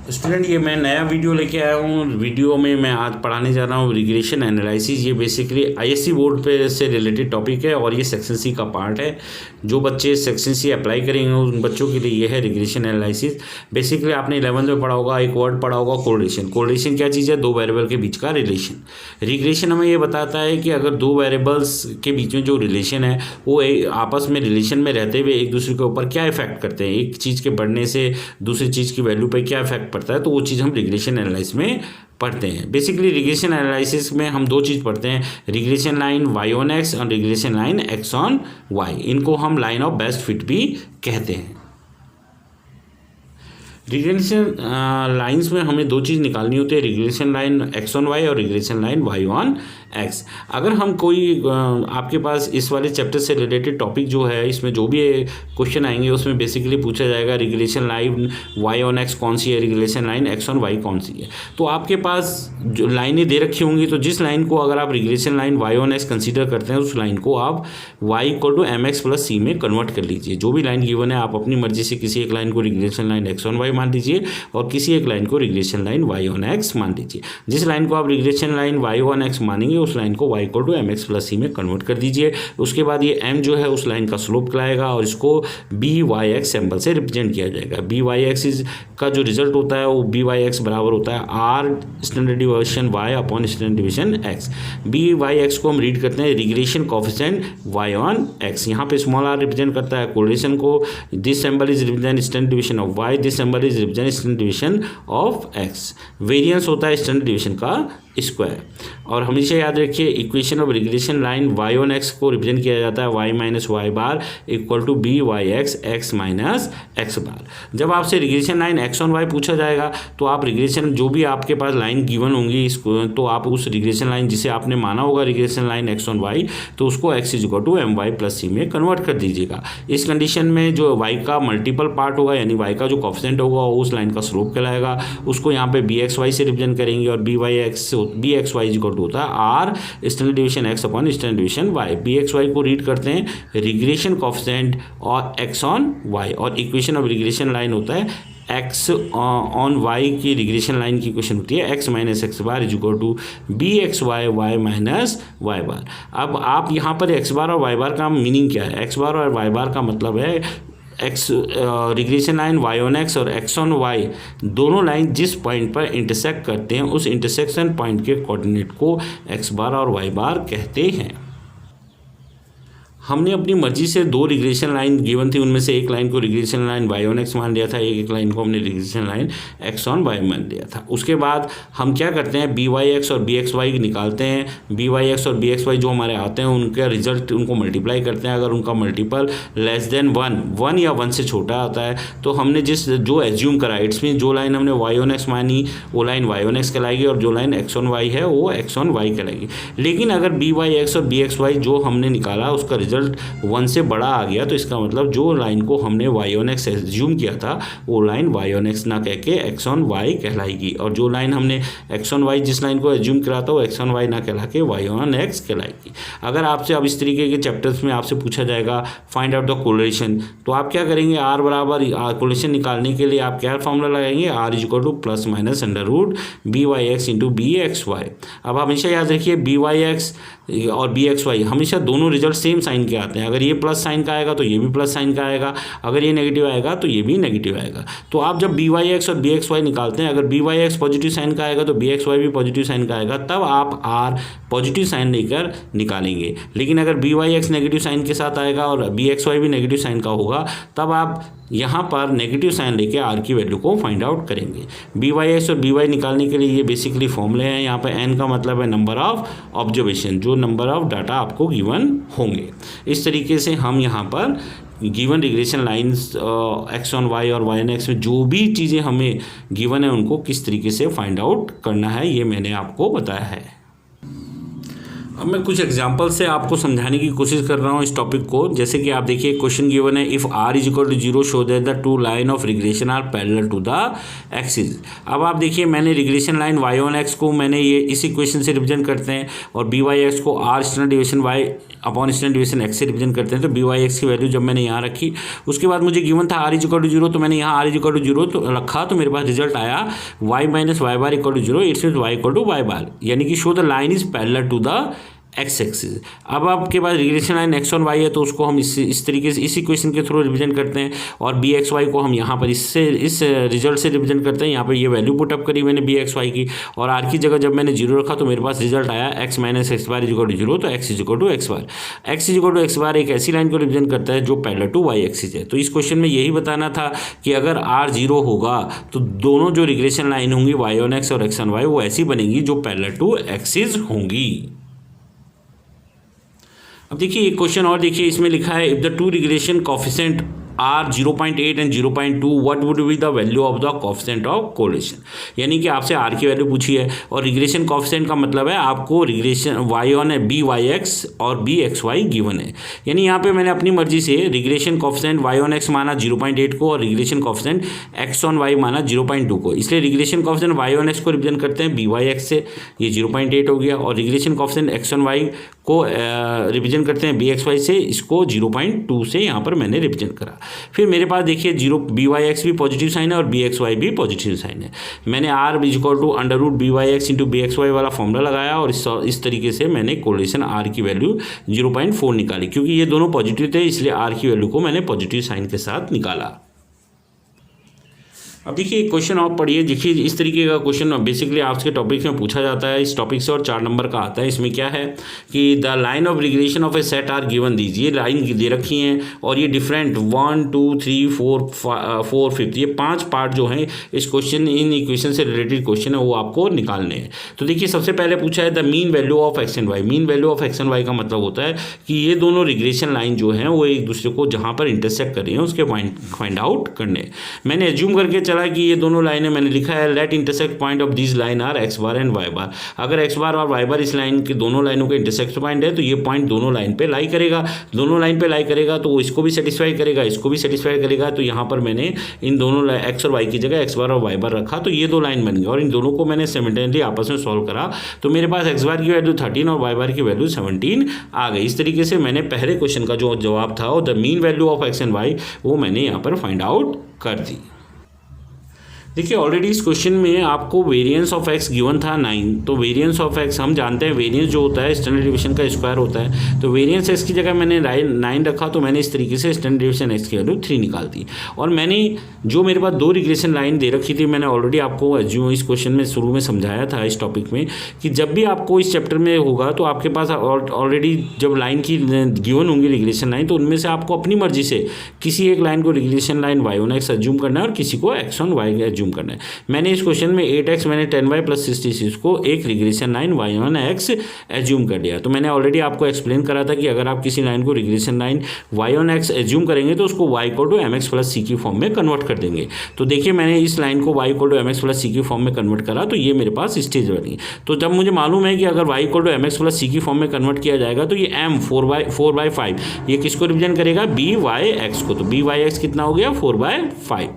Student, ये मैं नया वीडियो लेके आया हूँ। वीडियो में मैं आज पढ़ाने जा रहा हूँ रिग्रेशन एनालिसिस। ये बेसिकली आईएससी बोर्ड पे से रिलेटेड टॉपिक है और ये सेक्शन सी का पार्ट है। जो बच्चे सेक्शन सी अप्लाई करेंगे उन बच्चों के लिए ये है रिग्रेशन एनालिसिस। बेसिकली आपने 11th में पढ़ा होगा, एक वर्ड पढ़ा होगा कोरिलेशन। कोरिलेशन क्या चीज़ है? दो वेरिएबल के बीच का रिलेशन। रिग्रेशन हमें ये बताता है कि अगर दो वेरिएबल्स के बीच में जो रिलेशन है वो आपस में रिलेशन में रहते हुए एक दूसरे के ऊपर क्या इफेक्ट करते हैं, एक चीज़ के बढ़ने से दूसरी चीज़ की वैल्यू पर क्या इफेक्ट पड़ता है, तो वो चीज़ हम रिग्रेशन एनालिसिस में पढ़ते हैं। बेसिकली रिग्रेशन एनालिसिस में हम दो चीज़ पढ़ते हैं, regression line y on x और regression line x on y। इनको हम लाइन ऑफ बेस्ट फिट भी कहते हैं। रिग्रेशन लाइंस में हमें दो चीज़ निकालनी होती है, regression line x on y और regression line y on x। अगर हम कोई आपके पास इस वाले चैप्टर से रिलेटेड टॉपिक जो है, इसमें जो भी क्वेश्चन आएंगे उसमें बेसिकली पूछा जाएगा regression line y on x कौन सी है, regression line x on y कौन सी है। तो आपके पास जो लाइनें दे रखी होंगी, तो जिस लाइन को अगर आप regression line y on x consider करते हैं उस लाइन को आप y equal to mx plus c में कन्वर्ट कर लीजिए। जो भी लाइन गिवन है आप अपनी मर्जी से किसी एक लाइन को regression line x on y मान लीजिए और किसी एक लाइन को regression line y on x मान लीजिए। जिस लाइन को आप regression line y on x मानेंगे उस लाइन को y equal to mx plus c में कन्वर्ट कर दीजिए। उसके बाद ये m जो है उस लाइन का स्लोप कहलाएगा और इसको byx सिंबल से रिप्रेजेंट किया जाएगा। byx का जो रिजल्ट होता है वो byx बराबर होता है r standard division y upon standard division x। byx को हम रीड करते हैं regression coefficient y on x। यहाँ पे स्मॉल r रिप्रेजेंट करता है कोरिलेशन को। This symbol is represent standard division of y, this symbol is represent standard division of x। Variance होता है स्टैंडर्ड डिवीजन का स्क्वायर। और हमेशा याद रखिए equation of regression line y on x को रिप्रेजेंट किया जाता है y minus Y bar equal to byx x minus x bar. जब आपसे regression line x on y पूछा जाएगा तो आप रिग्रेशन जो भी आपके पास लाइन गिवन होंगी इसको, तो आप उस रिग्रेशन लाइन जिसे आपने माना होगा regression line x on y, तो उसको x is equal to my plus c में कन्वर्ट कर दीजिएगा। इस कंडीशन में जो y का मल्टीपल पार्ट होगा यानी y का जो कोएफिशिएंट होगा उस लाइन का स्लोप कहलाएगा। उसको यहाँ पे bxy से रिप्रेजेंट करेंगे और bxy इज इक्वल टू होता है r standard division x upon standard division y। bxy को रीड करते हैं रिग्रेशन कोएफिशिएंट और x ऑन y और इक्वेशन ऑफ रिग्रेशन लाइन होता है x ऑन y की रिग्रेशन लाइन की इक्वेशन होती है x minus x bar is equal to bxy y minus Y bar. अब आप यहाँ पर x बार और y बार का मीनिंग क्या है? x बार और y बार का मतलब है x regression line y on x और x ऑन y दोनों लाइन जिस पॉइंट पर इंटरसेक्ट करते हैं उस इंटरसेक्शन पॉइंट के कोऑर्डिनेट को x बार और y बार कहते हैं। हमने अपनी मर्जी से दो रिग्रेशन लाइन गिवन थी, उनमें से एक लाइन को regression line y on x मान लिया था, एक लाइन को हमने regression line x on y मान लिया था। उसके बाद हम क्या करते हैं byx और bxy निकालते हैं। byx और bxy जो हमारे आते हैं उनका रिजल्ट उनको मल्टीप्लाई करते हैं। अगर उनका मल्टीपल लेस देन 1 या 1 से छोटा आता है तो हमने जो एज्यूम करा, इट्स मीन जो लाइन हमने y ऑन x मानी वो लाइन y ऑन x कहलाएगी और जो लाइन x ऑन y है वो x ऑन y कहलाएगी। लेकिन अगर byx और bxy जो हमने निकाला उसका रिजल्ट 1 से बड़ा आ गया तो इसका मतलब जो लाइन को हमने y ऑन x एज्यूम किया था वो लाइन y ऑन x ना कह के x ऑन y कहलाएगी और जो लाइन हमने x ऑन y जिस लाइन को एज्यूम करा था वो x ऑन y ना कहला के y ऑन x कहलाएगी। अगर आपसे अब इस तरीके के चैप्टर्स में आपसे पूछा जाएगा फाइंड आउट द कोरिलेशन, तो आप क्या करेंगे? r बराबर कोरिलेशन निकालने के लिए आप क्या फॉर्मूला लगाएंगे? r is equal to plus minus under root byx into bxy। अब हमेशा याद रखिए byx और bxy हमेशा दोनों रिजल्ट सेम साइन के आते हैं। अगर ये प्लस साइन का आएगा तो ये भी प्लस साइन का आएगा, अगर ये नेगेटिव आएगा तो ये भी नेगेटिव आएगा। तो आप जब byx और bxy निकालते हैं, अगर byx पॉजिटिव साइन का आएगा तो bxy भी पॉजिटिव साइन का आएगा, तब आप r पॉजिटिव साइन लेकर निकालेंगे। लेकिन अगर byx नेगेटिव साइन के साथ आएगा और bxy भी नेगेटिव साइन का होगा तब आप यहाँ पर नेगेटिव साइन लेके r की वैल्यू को फाइंड आउट करेंगे। byx और by निकालने के लिए ये बेसिकली फॉर्मूले हैं। यहाँ पर n का मतलब है नंबर ऑफ ऑब्जर्वेशन, जो नंबर ऑफ डाटा आपको गिवन होंगे। इस तरीके से हम यहाँ पर given regression lines x on y और y ऑन x में जो भी चीज़ें हमें गिवन है उनको किस तरीके से फाइंड आउट करना है ये मैंने आपको बताया है। अब मैं कुछ एग्जांपल से आपको समझाने की कोशिश कर रहा हूँ इस टॉपिक को। जैसे कि आप देखिए क्वेश्चन गिवन है, if r is equal to 0 show that the two line of regression are parallel to the axis. अब आप देखिए मैंने regression line y on x को मैंने ये इस इक्वेशन से रिप्रेजेंट करते हैं और बी वाई एक्स को r standard division y upon standard division x से रिप्रेजेंट करते हैं। तो बी वाई एक्स की वैल्यू जब मैंने यहाँ रखी, उसके बाद मुझे गिवन था r इज इक्वल टू 0, तो मैंने यहाँ r इज इक्वल टू 0 तो रखा, तो मेरे पास रिजल्ट आया y minus Y bar equal to 0, it's means y equal to Y bar, यानी कि show the line is parallel to the X axis. अब आपके पास regression line X on Y है, तो उसको हम इस तरीके से इस इक्वेशन के थ्रू रिप्रेजेंट करते हैं और बी एक्स वाई को हम यहाँ पर इस रिजल्ट से रिप्रेजेंट करते हैं। यहाँ पर ये वैल्यू पुटअप करी मैंने बी एक्स वाई की, और आर की जगह जब मैंने 0 रखा तो मेरे पास रिजल्ट आया X minus x bar is equal to 0, तो X is equal to X bar. X is equal to X bar एक ऐसी लाइन को रिप्रेजेंट करता है जो पैरेलल टू वाई एक्सिस है। तो इस क्वेश्चन में यही बताना था कि अगर आर 0 होगा तो दोनों जो रिग्रेशन लाइन होंगी वाई ऑन एक्स और एक्स ऑन वाई वो ऐसी बनेंगी जो पैरेलल टू एक्सिस होंगी। अब देखिए एक क्वेश्चन और देखिए, इसमें लिखा है if the two regression coefficient are 0.8 and 0.2 what would be the value of the coefficient of correlation. यानी कि आपसे आर की वैल्यू पूछी है और रिग्रेशन कोफिशिएंट का मतलब है आपको regression y on b Y x और बी एक्स वाई गिवन है। यानी यहाँ पे मैंने अपनी मर्जी से regression coefficient y on x माना 0.8 को और regression coefficient x on Y माना 0.2 को। इसलिए regression coefficient y on x को रिप्रेजेंट करते हैं बी वाई एक्स से, ये 0.8 हो गया, और regression coefficient x on y को रिप्रेजेंट करते हैं बी एक्स वाई से, इसको 0.2 से यहाँ पर मैंने रिप्रेजेंट करा। फिर मेरे पास देखिए 0 बी वाई एक्स भी पॉजिटिव साइन है और बी एक्स वाई भी पॉजिटिव साइन है। मैंने r is equal to under root b Y x into b x y वाला फॉर्मूला लगाया और इस तरीके से मैंने कोरिलेशन आर की वैल्यू 0.4 निकाली। क्योंकि ये दोनों पॉजिटिव थे इसलिए आर की वैल्यू को मैंने पॉजिटिव साइन के साथ निकाला। अब देखिए एक क्वेश्चन और पढ़िए। देखिए इस तरीके का क्वेश्चन बेसिकली आपके टॉपिक में पूछा जाता है, इस टॉपिक से, और 4 नंबर का आता है। इसमें क्या है कि the line of regression of a set are given दीजिए, लाइन दे रखी हैं और ये डिफरेंट 1 2 3 4 5 ये 5 पार्ट जो हैं इस क्वेश्चन इन इक्वेशन से रिलेटेड क्वेश्चन है वो आपको निकालने हैं। तो देखिए सबसे पहले पूछा है the mean value of x and y. Mean value of x and y का मतलब होता है कि ये दोनों रिग्रेशन लाइन जो हैं वो एक दूसरे को जहाँ पर इंटरसेक्ट कर रही हैं उसके फाइंड आउट करने। मैंने एज्यूम करके चला कि ये दोनों लाइनें, मैंने लिखा है let intersect point of this line are X bar and Y bar. अगर एक्स बार और वाई बार इस लाइन की दोनों लाइनों के इंटरसेक्ट पॉइंट है तो ये पॉइंट दोनों लाइन पे लाई करेगा। दोनों लाइन पे लाई करेगा तो वो इसको भी सेटिस्फाई करेगा, इसको भी सेटिस्फाई करेगा। तो यहाँ पर मैंने इन दोनों एक्स और वाई की जगह एक्स बार और वाई बार रखा, तो ये 2 लाइन बन गई और इन दोनों को मैंने सिमिलटेनियसली आपस में सॉल्व करा तो मेरे पास एक्स बार की वैल्यू 13 और वाई बार की वैल्यू 17 आ गई। इस तरीके से मैंने पहले क्वेश्चन का जो जवाब था the mean value of x and y वो मैंने यहाँ पर फाइंड आउट कर दी। देखिए ऑलरेडी इस क्वेश्चन में आपको वेरिएंस ऑफ एक्स गिवन था 9, तो वेरिएंस ऑफ एक्स हम जानते हैं वेरिएंस जो होता है स्टैंडर्ड डिवीजन का स्क्वायर होता है। तो वेरिएंस एक्स की जगह मैंने 9 रखा तो मैंने इस तरीके से स्टैंडर्ड डिवीजन एक्स की वैल्यू 3 निकाल दी। और मैंने जो मेरे पास 2 रिग्रेशन लाइन दे रखी थी, मैंने ऑलरेडी आपको जो इस क्वेश्चन में शुरू में समझाया था इस टॉपिक में कि जब भी आपको इस चैप्टर में होगा तो आपके पास ऑलरेडी जब लाइन की गिवन होंगी रिग्रेशन लाइन तो उनमें से आपको अपनी मर्जी से किसी एक लाइन को regression line Y on x assume करना है और किसी को एक्स ऑन वाई एज्यूम करना है। मैंने इस क्वेश्चन में 8x मैंने 10y प्लस 66 को एक regression line Y on x assume कर लिया। तो मैंने ऑलरेडी आपको एक्सप्लेन करा था कि अगर आप किसी लाइन को regression line Y on x assume करेंगे तो उसको y equal to mx plus C की फॉर्म में कन्वर्ट कर देंगे। तो देखिए मैंने इस लाइन को y equal to mx plus C की फॉर्म में कन्वर्ट करा तो ये मेरे पास स्टेज बनी। तो जब मुझे मालूम है कि अगर y equal to mx plus C की फॉर्म में कन्वर्ट किया जाएगा तो ये m 4/5 ये किसको रिप्रेजेंट करेगा बी वाई एक्स को। तो बी वाई एक्स कितना हो गया 4/5।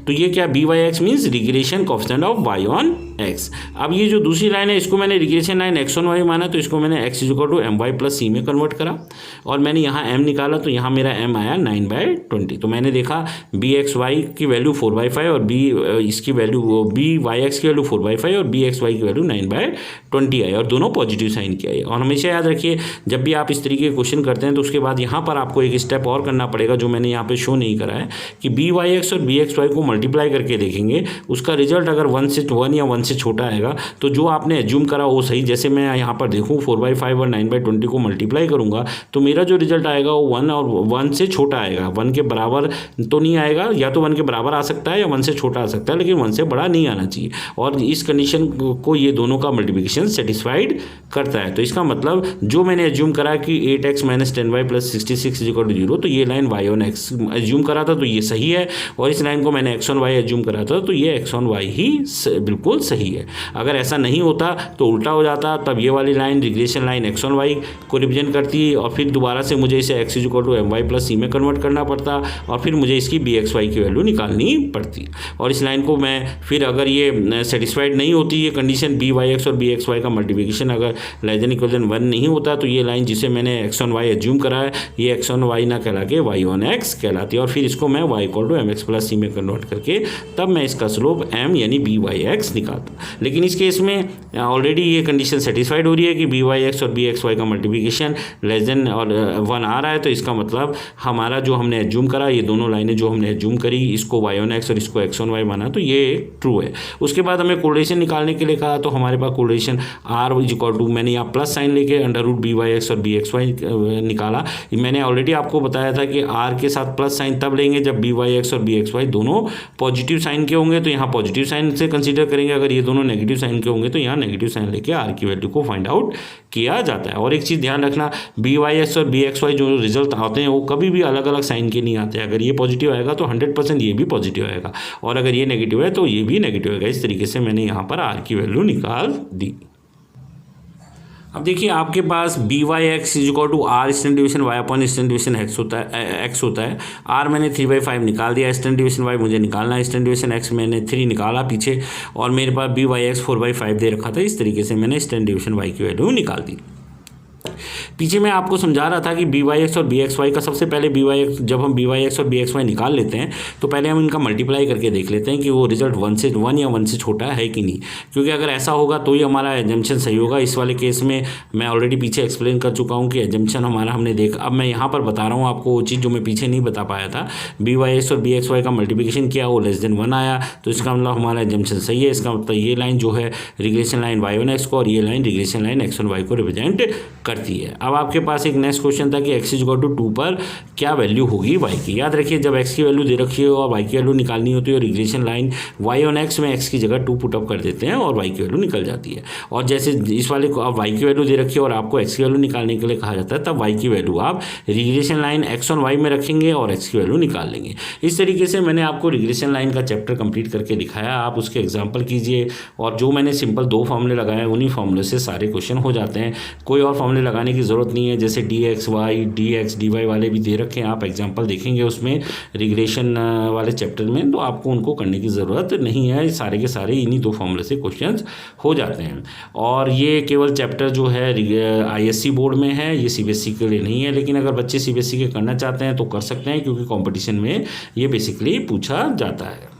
तो ये क्या B Y X means regression coefficient of Y on X. अब ये जो दूसरी लाइन है इसको मैंने regression line X on Y माना तो इसको मैंने x is equal to M Y plus C में कन्वर्ट करा और मैंने यहाँ m निकाला तो यहाँ मेरा m आया 9/20। तो मैंने देखा बी एक्स वाई की वैल्यू 4/5 और इसकी वैल्यू बी वाई एक्स की वैल्यू 4/5 और बी एक्स वाई की वैल्यू 9/20 आई और दोनों पॉजिटिव साइन की आई। और हमेशा याद रखिए जब भी आप इस तरीके के क्वेश्चन करते हैं तो उसके बाद यहाँ पर आपको एक स्टेप और करना पड़ेगा जो मैंने यहाँ पे शो नहीं करा है कि बी वाई एक्स और बी एक्स वाई को मल्टीप्लाई करके देखेंगे, उसका रिजल्ट अगर 1 या 1 से छोटा आएगा तो जो आपने एज्यूम करा वो सही। जैसे मैं यहाँ पर देखूँ 4/5 और 9/20 को मल्टीप्लाई करूँगा तो मेरा जो रिजल्ट आएगा वो 1 और 1 से छोटा आएगा। 1 के बराबर तो नहीं आएगा, या तो 1 के बराबर आ सकता है या 1 से छोटा आ सकता है, लेकिन 1 से बड़ा नहीं आना चाहिए। और इस कंडीशन को ये दोनों का मल्टीप्लिकेशन सेटिस्फाइड करता है। तो इसका मतलब जो मैंने एज्यूम करा कि 8x minus 10y plus 66 is equal to 0 तो ये line y on x assume करा था तो ये सही है, और इस लाइन को मैंने x ऑन y एज्यूम करा था तो ये x1 y ही बिल्कुल सही है। अगर ऐसा नहीं होता तो उल्टा हो जाता, तब ये वाली line regression line x1 y को रिप्रेजेंट करती है और फिर दोबारा से मुझे इसे x = my + c में कन्वर्ट करना पड़ता और फिर मुझे इसकी bxy की वैल्यू निकालनी पड़ती। और इस लाइन को मैं फिर अगर ये सेटिस्फाइड नहीं होती ये कंडीशन byx और bxy का मल्टीप्लिकेशन अगर < 1 नहीं होता तो ये लाइन जिसे मैंने x1 y एज्यूम करा है ये x1 y ना कहला के y1 x कहलाती है और फिर इसको मैं y = mx + c में कन्वर्ट करके तब मैं इसका स्लोप m यानी byx निकालता। लेकिन इस केस में ऑलरेडी ये कंडीशन सेटिस्फाइड हो रही है कि byx और bxy का मल्टीप्लिकेशन <1 आ रहा है, तो इसका मतलब हमारा जो हमने एज्यूम करा ये दोनों लाइनें जो हमने एज्यूम करी इसको y1 x और इसको x1 y माना तो ये ट्रू है। उसके बाद हमें कोरिलेशन निकालने के लिए कहा तो हमारे पास कोरिलेशन r मैंने यहाँ प्लस साइन लेके √byx और bxy निकाला। मैंने ऑलरेडी आपको बताया था कि r के साथ प्लस साइन तब लेंगे जब byx और bxy दोनों पॉजिटिव साइन के होंगे, तो यहाँ पॉजिटिव साइन से कंसीडर करेंगे। अगर ये दोनों नेगेटिव साइन के होंगे तो यहाँ नेगेटिव साइन लेके r की वैल्यू को फाइंड आउट किया जाता है। और एक चीज़ ध्यान रखना, byx और bxy जो रिजल्ट आते हैं वो कभी भी अलग अलग साइन के नहीं आते। अगर ये पॉजिटिव आएगा तो 100% ये भी पॉजिटिव आएगा और अगर ये नेगेटिव है तो ये भी नेगेटिव आएगा। इस तरीके से मैंने यहाँ पर r की वैल्यू निकाल दी। अब देखिए आपके पास byx = r standard division y standard division x होता है। r मैंने 3/5 निकाल दिया, स्टैंडर्ड डिवीजन y मुझे निकालना है, स्टैंडर्ड डिवीजन x मैंने 3 निकाला पीछे और मेरे पास byx 4/5 दे रखा था। इस तरीके से मैंने स्टैंडर्ड डिवीजन y की वैल्यू निकाल दी। पीछे मैं आपको समझा रहा था कि byx और bxy का सबसे पहले byx जब हम byx और bxy निकाल लेते हैं तो पहले हम इनका मल्टीप्लाई करके देख लेते हैं कि वो रिजल्ट 1 या 1 से छोटा है कि नहीं, क्योंकि अगर ऐसा होगा तो ही हमारा एजम्पशन सही होगा। इस वाले केस में मैं ऑलरेडी पीछे एक्सप्लेन कर चुका हूँ कि एजम्पशन हमारा हमने देखा। अब मैं यहाँ पर बता रहा हूँ आपको वो चीज़ जो मैं पीछे नहीं बता पाया था। byx और bxy का मल्टीप्लिकेशन किया वो <1 आया तो इसका मतलब हमारा एजम्पशन सही है। इसका मतलब ये लाइन जो है रिग्रेशन लाइन y1 x को और ये line regression line x1 y को रिप्रेजेंट करती है। अब आपके पास एक नेक्स्ट क्वेश्चन था कि x = 2 पर क्या वैल्यू होगी y की। याद रखिए जब x की वैल्यू दे रखी हो और y की वैल्यू निकालनी होती है और रिग्रेशन लाइन y/x में x की जगह 2 पुट अप कर देते हैं और y की वैल्यू निकल जाती है। और जैसे इस वाले को अब y की वैल्यू दे रखी है और आपको x की वैल्यू निकालने के लिए कहा जाता है तब y की वैल्यू आप रिग्रेशन लाइन x1 y में रखेंगे और x की वैल्यू निकाल लेंगे। इस तरीके से मैंने आपको रिग्रेशन लाइन का चैप्टर कंप्लीट करके दिखाया। आप उसके एग्जाम्पल कीजिए और जो मैंने सिंपल 2 फॉर्मूले लगाए उन्हीं फॉर्मूले से सारे क्वेश्चन हो जाते हैं। कोई और फॉर्मूले लगाने की ज़रूरत नहीं है। जैसे dxy dx dy वाले भी दे रखे हैं, आप एग्जांपल देखेंगे उसमें रिग्रेशन वाले चैप्टर में तो आपको उनको करने की ज़रूरत नहीं है। सारे के सारे इन्हीं 2 फॉर्मूले से क्वेश्चंस हो जाते हैं। और ये केवल चैप्टर जो है ISC बोर्ड में है, ये CBSE के लिए नहीं है। लेकिन अगर बच्चे CBSE के करना चाहते हैं तो कर सकते हैं क्योंकि कॉम्पिटिशन में ये बेसिकली पूछा जाता है।